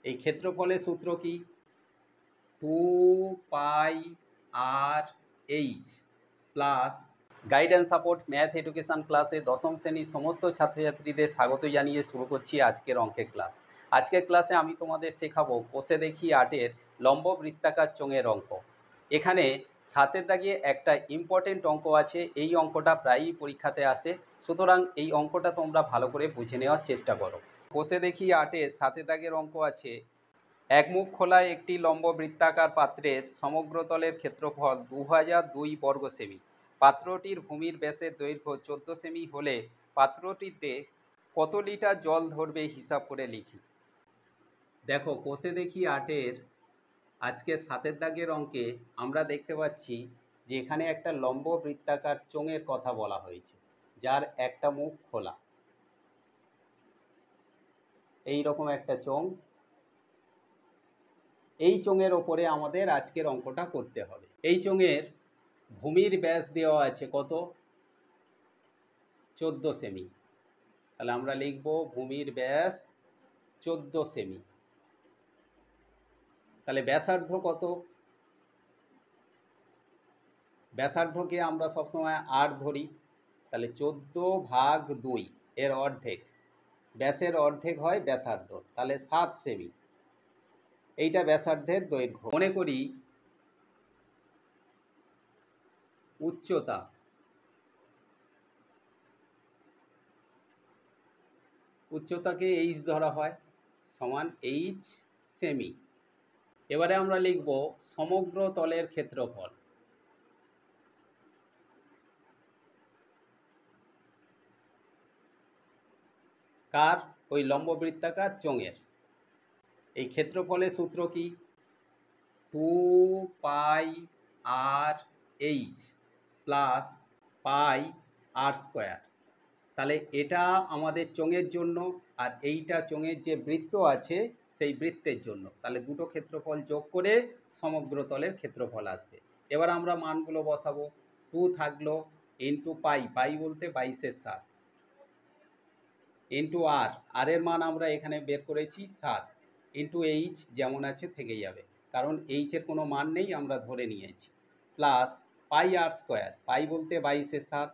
এই ক্ষেত্রফলের সূত্র কি? 2 পাই আর H plus guidance support math education ক্লাসে দশম শ্রেণীর সমস্ত ছাত্রছাত্রীদের স্বাগত জানিয়ে শুরু করছি আজকের অঙ্কের ক্লাস। আজকের ক্লাসে আমি তোমাদের শেখাবো কোষে দেখি 8-এর লম্ব বৃত্তাকার চোঙের অঙ্ক। এখানে 7-এর দাগে একটা ইম্পর্টেন্ট অঙ্ক আছে। এই অঙ্কটা প্রায়ই পরীক্ষাতে আসে, সুতরাং এই অঙ্কটা তোমরা ভালো করে বুঝে নেওয়ার চেষ্টা করো। কোষে দেখি 8-এর 7-এর দাগের অঙ্ক আছে, এক মুখ খোলা একটি লম্ব বৃত্তাকার পাত্রের সমগ্র তলের ক্ষেত্রফল 2002 বর্গ সেমি। পাত্রটির ভূমির ব্যাসের দৈর্ঘ্য 14 সেমি হলে পাত্রটিতে কত লিটার জল ধরবে হিসাব করে লিখি। দেখো, কোষে দেখি 8-এর আজকে 7-এর দাগের অঙ্কে আমরা দেখতে পাচ্ছি যে এখানে একটা লম্ব বৃত্তাকার চোঙের কথা বলা হয়েছে, যার একটা মুখ খোলা। এই রকম একটা চোঙ, এই চোঙের ওপরে আমাদের আজকের অঙ্কটা করতে হবে। এই চোঙের ভূমির ব্যাস দেওয়া আছে কত? 14 সেমি। তাহলে আমরা লিখব ভূমির ব্যাস 14 সেমি। তাহলে ব্যাসার্ধ কত? ব্যাসার্ধকে আমরা সবসময় 8 ধরি, তাহলে 14/2 এর অর্ধেক, ব্যাসের অর্ধেক হয় ব্যাসার্ধ, তাহলে 7 সেমি। এইটা ব্যাসার্ধের দৈর্ঘ্য। মনে করি উচ্চতাকে এইচ ধরা হয়, সমান এইচ সেমি। এবারে আমরা লিখব সমগ্র তলের ক্ষেত্রফল। কার? ওই লম্ব বৃত্তাকার চোঙের। এই ক্ষেত্রফলের সূত্র কি? 2 পাই আর এইচ প্লাস পাই আর স্কোয়ার। তাহলে এটা আমাদের চোঙের জন্য, আর এইটা চোঙের যে বৃত্ত আছে সেই বৃত্তের জন্য। তাহলে দুটো ক্ষেত্রফল যোগ করে সমগ্র তলের ক্ষেত্রফল আসবে। এবার আমরা মানগুলো বসাবো। 2 থাকলো, ইন্টু পাই, পাই বলতে 22/7, ইন্টু আর, আর এর মান আমরা এখানে বের করেছি 7, ইন্টু এইচ যেমন আছে থেকে যাবে, কারণ এইচের কোনো মান নেই, আমরা ধরে নিয়েছি, প্লাস পাই আর স্কোয়ার, পাই বলতে 22/7,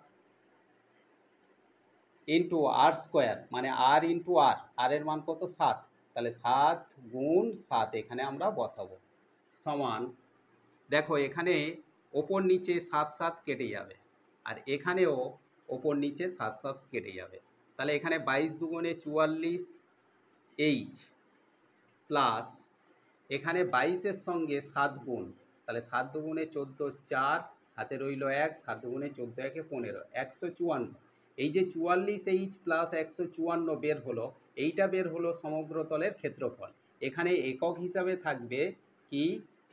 ইন্টু আর স্কোয়ার মানে আর ইন্টু আর, আর এর মান কত? 7, তাহলে 7 গুণ 7 এখানে আমরা বসাবো, সমান, দেখো এখানে ওপর নিচে 7 7 কেটে যাবে, আর এখানেও ওপর নিচে 7 7 কেটে যাবে। তাহলে এখানে 22 দুগুণে 44 এইচ প্লাস এখানে 22-এর সঙ্গে 7 গুণ, তাহলে 7 দুগুণে 14, 4 হাতে রইল 1, 7 দুগুণে 14 একে 15, 154। এই যে 44 এইচ প্লাস 154 বের হলো, এইটা বের হলো সমগ্র তলের ক্ষেত্রফল। এখানে একক হিসাবে থাকবে কি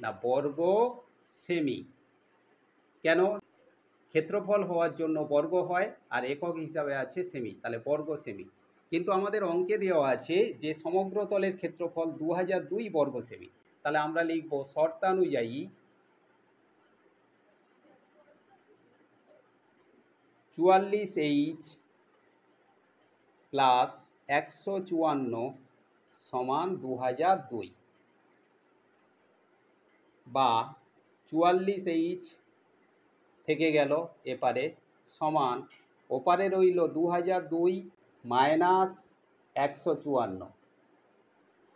না বর্গ সেমি। কেন? ক্ষেত্রফল হওয়ার জন্য বর্গ হয়, আর একক হিসাবে আছে সেমি, তাহলে বর্গ সেমি। কিন্তু আমাদের অঙ্কে দেওয়া আছে যে সমগ্র তলের ক্ষেত্রফল 2002 বর্গ সেমি। তাহলে আমরা লিখব শর্তানুযায়ী 44 এইচ প্লাস 154 সমান 2002, বা 44 এইচ থেকে গেল এপারে, সমান ওপারে রইল 2002 মাইনাস 154,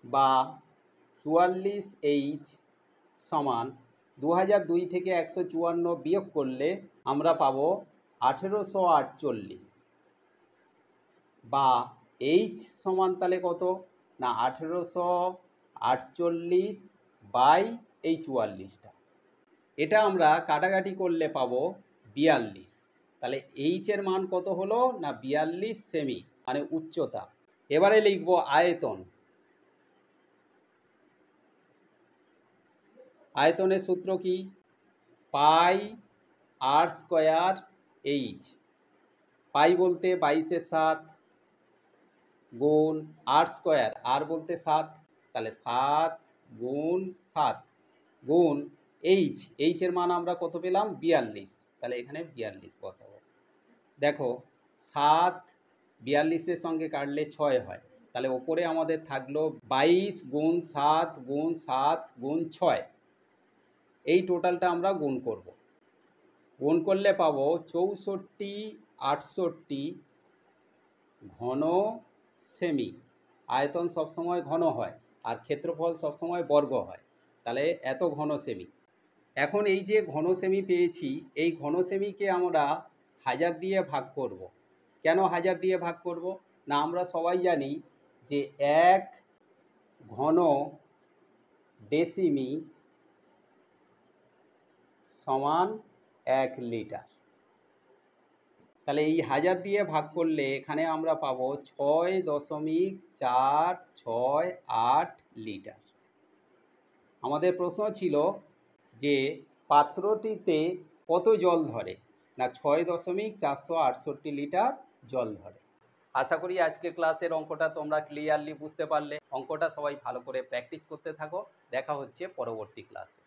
বা 44 এইচ সমান 2002 থেকে 154 বিয়োগ করলে আমরা পাবো 1848, বা এইচ সমান তাহলে কত না 1848 বাই এই 44টা। এটা আমরা কাটাকাটি করলে পাবো 42। তাহলে এইচের মান কত হলো না 42 সেমি, মানে উচ্চতা। এবারে লিখব আয়তন। আয়তনের সূত্র কি? পাই আর স্কোয়ার এইচ, পাই বলতে 22/7 গুণ আর স্কোয়ার, আর বলতে 7, তাহলে 7 গুণ 7 গুণ এইচ, এইচের মান আমরা কত পেলাম? 42, তাহলে এখানে 42 বসাবো। দেখো 7 42-এর সঙ্গে কাটলে 6 হয়, তাহলে ওপরে আমাদের থাকলো 22 গুণ 7 গুণ 7 গুণ 6, এই টোটালটা আমরা গুণ করব। গুণ করলে পাবো 64 ঘন সেমি। আয়তন সবসময় ঘন হয় আর ক্ষেত্রফল সবসময় বর্গ হয়, তাহলে এত ঘন সেমি। এখন এই যে ঘন সেমি পেয়েছি, এই ঘন সেমিকে আমরা 1000 দিয়ে ভাগ করব। কেন 1000 দিয়ে ভাগ করব? না, আমরা সবাই জানি যে 1 ঘন ডেসিমি সমান 1 লিটার। তাহলে এই 1000 দিয়ে ভাগ করলে এখানে আমরা পাবো 6.468 লিটার। আমাদের প্রশ্ন ছিল যে পাত্রটিতে কত জল ধরে, না 6.468 লিটার জল ধরে। আশা করি আজকে ক্লাসের অঙ্কটা তোমরা ক্লিয়ারলি বুঝতে পারলে। অঙ্কটা সবাই ভালো করে প্র্যাকটিস করতে থাকো। দেখা হচ্ছে পরবর্তী ক্লাসে।